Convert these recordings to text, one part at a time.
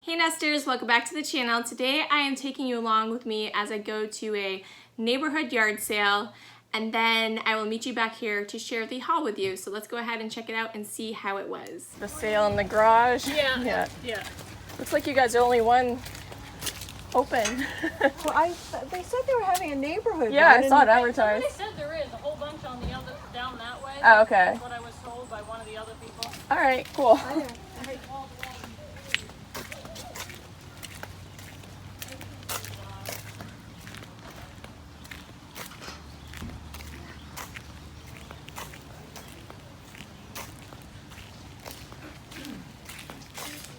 Hey Nesters, welcome back to the channel. Today I am taking you along with me as I go to a neighborhood yard sale, and then I will meet you back here to share the haul with you. So let's go ahead and check it out and see how it was. The sale in the garage? Yeah. Looks like you guys are only one open. Well, they said they were having a neighborhood. Yeah, I saw it advertised. They said there is a whole bunch on the other, down that way. Oh, okay. That's what I was told by one of the other people. All right, cool.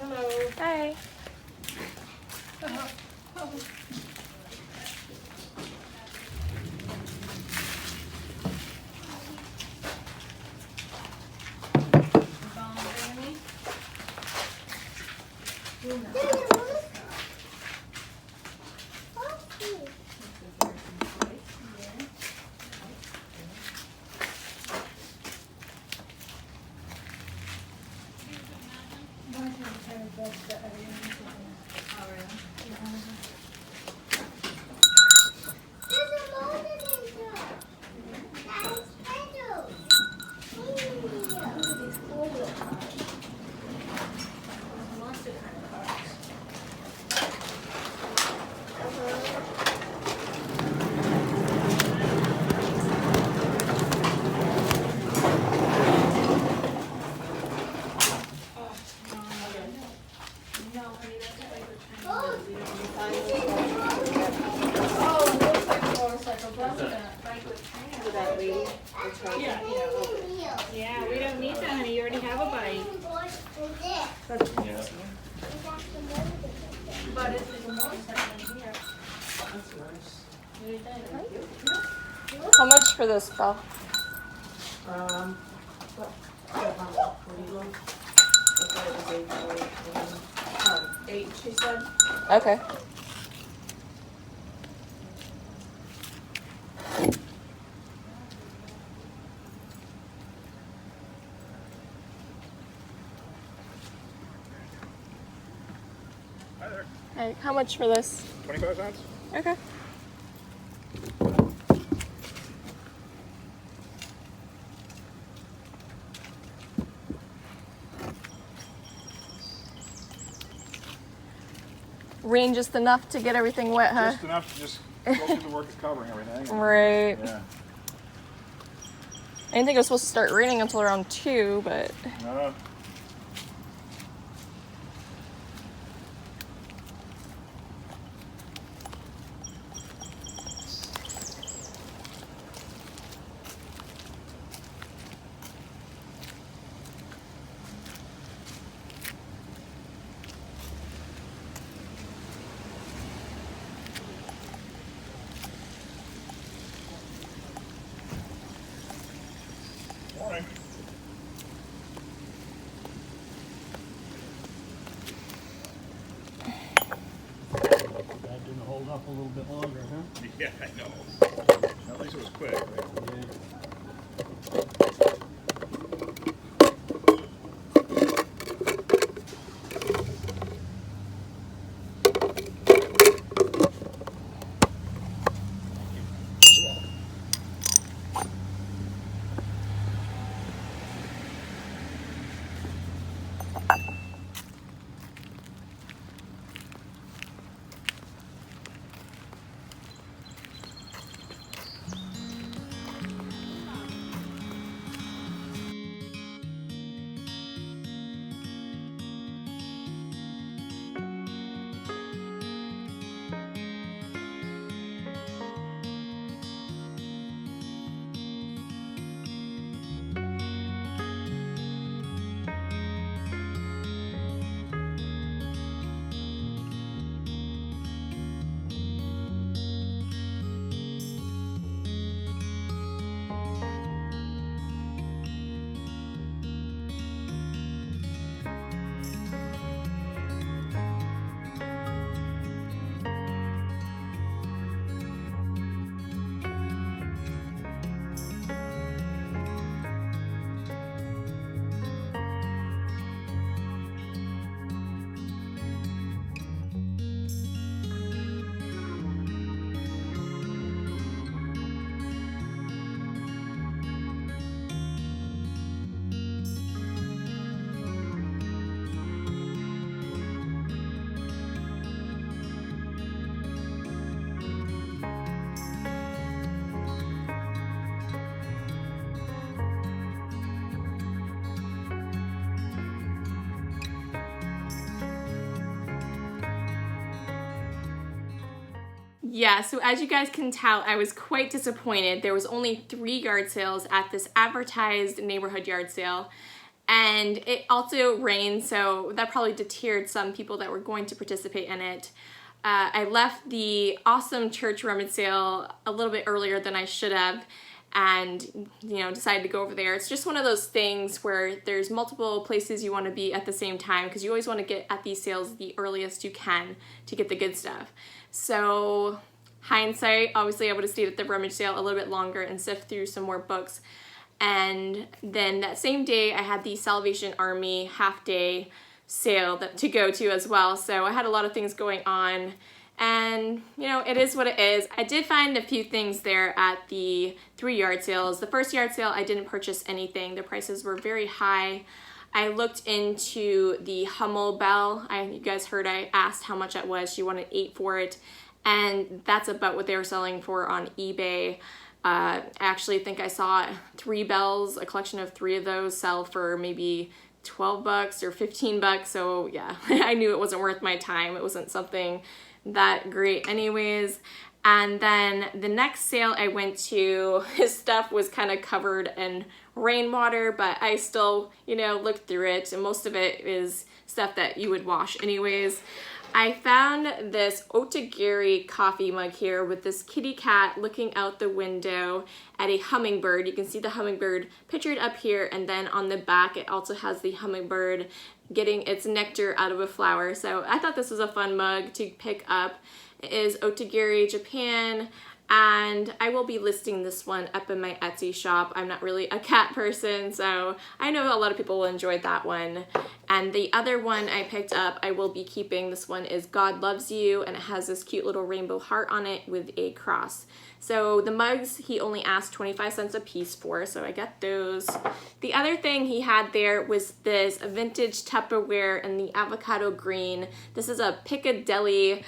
Hello. Hi. Yeah, we don't need that, honey. You already have a bite. But it's a motorcycle here. How much for this, Belle? $8, she said. Okay. Hi there. Hey, how much for this? 25 cents? Okay. Rain just enough to get everything wet, huh? Just enough to just go through the work of covering everything. Right. Yeah. I didn't think it was supposed to start raining until around 2, but No. Morning. That didn't hold up a little bit longer, huh? Yeah, I know. At least it was quick. Right? Yeah, so as you guys can tell, I was quite disappointed. There was only 3 yard sales at this advertised neighborhood yard sale. And it also rained, so that probably deterred some people that were going to participate in it. I left the awesome church rummage sale a little bit earlier than I should have, and decided to go over there. It's just one of those things where there's multiple places you want to be at the same time, because you always want to get at these sales the earliest you can to get the good stuff. So hindsight, obviously I would have stayed at the rummage sale a little bit longer and sift through some more books. And then that same day I had the Salvation Army half-day sale to go to as well. So I had a lot of things going on, and it is what it is. I did find a few things there at the 3 yard sales. The first yard sale I didn't purchase anything. The prices were very high. I looked into the Hummel bell. You guys heard I asked how much it was. She wanted $8 for it, and that's about what they were selling for on eBay. I actually think I saw 3 bells, a collection of 3 of those, sell for maybe $12 or $15. So yeah, I knew it wasn't worth my time. It wasn't something that great anyways. And then the next sale I went to, his stuff was kind of covered in rainwater, but I still, looked through it, and most of it is stuff that you would wash anyways. I found this Otagiri coffee mug here with this kitty cat looking out the window at a hummingbird. You can see the hummingbird pictured up here, and then on the back it also has the hummingbird getting its nectar out of a flower. So I thought this was a fun mug to pick up. It is Otagiri, Japan, and I will be listing this one up in my Etsy shop. I'm not really a cat person, so I know a lot of people will enjoy that one. And the other one I picked up, I will be keeping. This one is God Loves You, and it has this cute little rainbow heart on it with a cross. So the mugs he only asked 25 cents a piece for, so I got those. The other thing he had there was this vintage Tupperware in the avocado green. This is a Piccadilly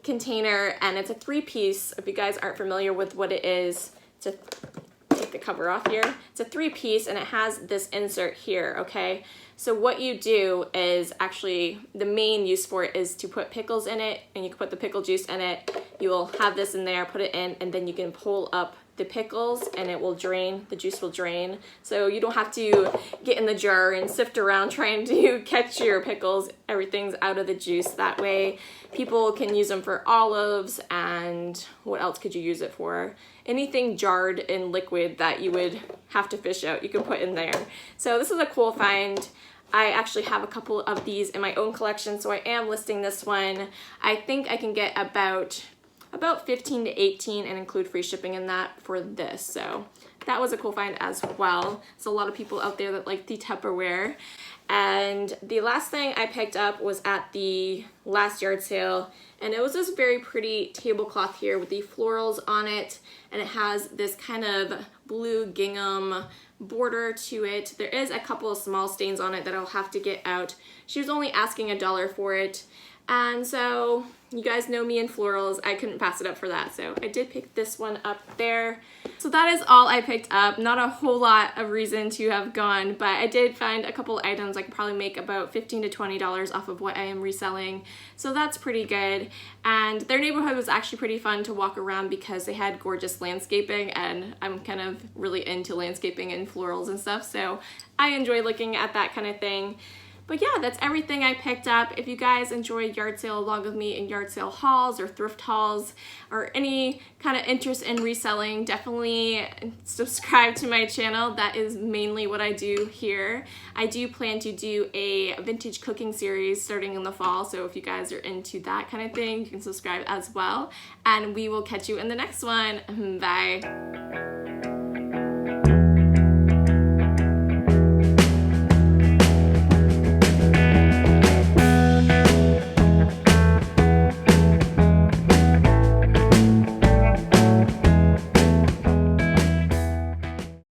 container, and it's a 3-piece. If you guys aren't familiar with what it is, take the cover off here. It's a 3-piece, and it has this insert here, okay? So what you do is, actually the main use for it is to put pickles in it, and you can put the pickle juice in it. You will have this in there, put it in, and then you can pull up the pickles and it will drain, the juice will drain. So you don't have to get in the jar and sift around trying to catch your pickles. Everything's out of the juice that way. People can use them for olives, and what else could you use it for? Anything jarred in liquid that you would have to fish out, you can put in there. So this is a cool find. I actually have a couple of these in my own collection, so I am listing this one. I think I can get about 15 to 18 and include free shipping in that for this. So that was a cool find as well. There's a lot of people out there that like the Tupperware. And the last thing I picked up was at the last yard sale, and it was this very pretty tablecloth here with the florals on it, and it has this kind of blue gingham border to it. There is a couple of small stains on it that I'll have to get out. She was only asking $1 for it, and so you guys know me in florals, I couldn't pass it up for that, so I did pick this one up there. So that is all I picked up. Not a whole lot of reason to have gone, but I did find a couple items I could probably make about $15 to $20 off of what I am reselling, so that's pretty good. And their neighborhood was actually pretty fun to walk around because they had gorgeous landscaping, and I'm kind of really into landscaping and florals and stuff, so I enjoy looking at that kind of thing. But yeah, that's everything I picked up. If you guys enjoy yard sale along with me in yard sale hauls or thrift hauls or any kind of interest in reselling, definitely subscribe to my channel. That is mainly what I do here. I do plan to do a vintage cooking series starting in the fall, so if you guys are into that kind of thing, you can subscribe as well. And we will catch you in the next one. Bye.